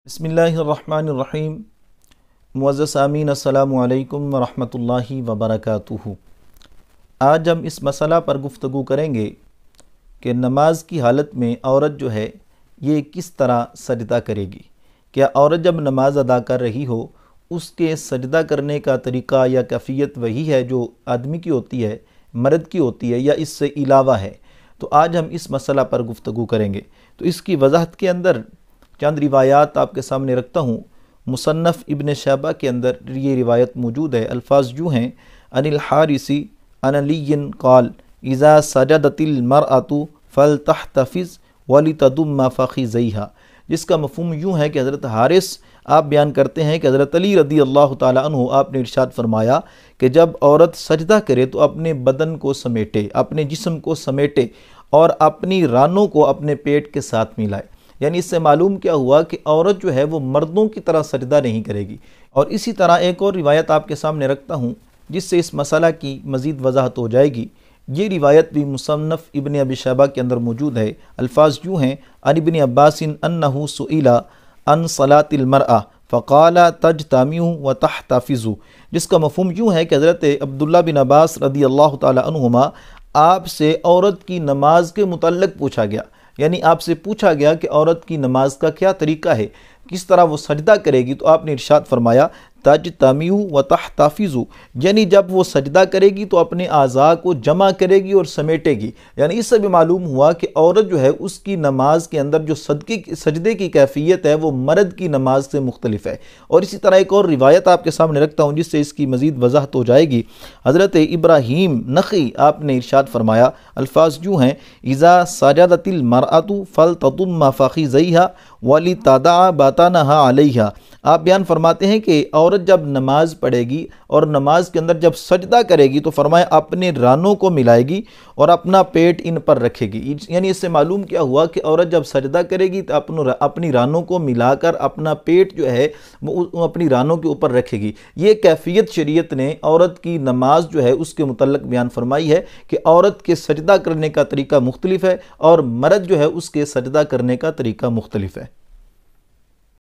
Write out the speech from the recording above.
بسم اللہ الرحمن الرحیم۔ معزز سامعین السلام علیکم ورحمۃ اللہ وبرکاتہ۔ آج ہم اس مسئلہ پر گفتگو کریں گے کہ نماز کی حالت میں عورت جو ہے یہ کس طرح سجدہ کرے گی۔ کیا عورت جب نماز ادا کر رہی ہو اس کے سجدہ کرنے کا طریقہ یا کیفیت وہی ہے جو آدمی کی ہوتی ہے، مرد کی ہوتی ہے، یا اس سے علاوہ ہے؟ تو آج ہم اس مسئلہ پر گفتگو کریں گے۔ تو اس کی وضاحت کے اندر چند روایات آپ کے سامنے رکھتا ہوں۔ مصنف ابن شیبہ کے اندر یہ روایت موجود ہے، الفاظ یوں ہیں: عن الحارث عن علی قال اذا سجدت المرأة فلتحتفظ ولتضم فخذیہا، جس کا مفہوم یوں ہے کہ حضرت حارث آپ بیان کرتے ہیں کہ حضرت علی رضی اللہ تعالیٰ عنہ آپ نے ارشاد فرمایا کہ جب عورت سجدہ کرے تو اپنے بدن کو سمیٹے، اپنے جسم کو سمیٹے اور اپنی رانوں کو اپنے پیٹ کے ساتھ ملائے۔ یعنی اس سے معلوم کیا ہوا کہ عورت جو ہے وہ مردوں کی طرح سجدہ نہیں کرے گی۔ اور اسی طرح ایک اور روایت آپ کے سامنے رکھتا ہوں جس سے اس مسئلہ کی مزید وضاحت ہو جائے گی۔ یہ روایت بھی مصنف ابن ابی شیبہ کے اندر موجود ہے، الفاظ یوں ہیں: عن ابن عباس انہ سئل عن صلاۃ المرأة فقال تجتمع وتحتفظ، جس کا مفہوم یوں ہے کہ حضرت عبداللہ بن عباس رضی اللہ تعالی عنہما آپ سے عورت کی نماز کے متعلق پوچھا گیا، یعنی آپ سے پوچھا گیا کہ عورت کی نماز کا کیا طریقہ ہے، کس طرح وہ سجدہ کرے گی، تو آپ نے ارشاد فرمایا تجتمع وتحتفظ، یعنی جب وہ سجدہ کرے گی تو اپنے اعضاء کو جمع کرے گی اور سمیٹے گی۔ یعنی اس سے بھی معلوم ہوا کہ عورت جو ہے اس کی نماز کے اندر جو سجدے کی کیفیت ہے وہ مرد کی نماز سے مختلف ہے۔ اور اسی طرح ایک اور روایت آپ کے سامنے رکھتا ہوں جس سے اس کی مزید وضاحت ہو جائے گی۔ حضرت ابراہیم نخعی آپ نے ارشاد فرمایا، الفاظ یوں ہیں: اذا سجدت المرأة فلتضم فخذیہا ولتضع بطنہا علیہا۔ آپ بیان فرماتے ہیں کہ عورت جب نماز پڑھے گی اور نماز کے اندر جب سجدہ کرے گی تو فرمایا اپنے رانوں کو ملائے گی اور اپنا پیٹ ان پر رکھے گی۔ یعنی اس سے معلوم کیا ہوا کہ عورت جب سجدہ کرے گی تو اپنی رانوں کو ملا کر اپنا پیٹ جو ہے وہ اپنی رانوں کے اوپر رکھے گی۔ یہ کیفیت شریعت نے عورت کی نماز جو ہے اس کے متعلق بیان فرمائی ہے کہ عورت کے سجدہ کرنے کا طریقہ مختلف ہے اور مرد جو ہے اس کے سجدہ کرنے کا طریقہ مختلف ہے۔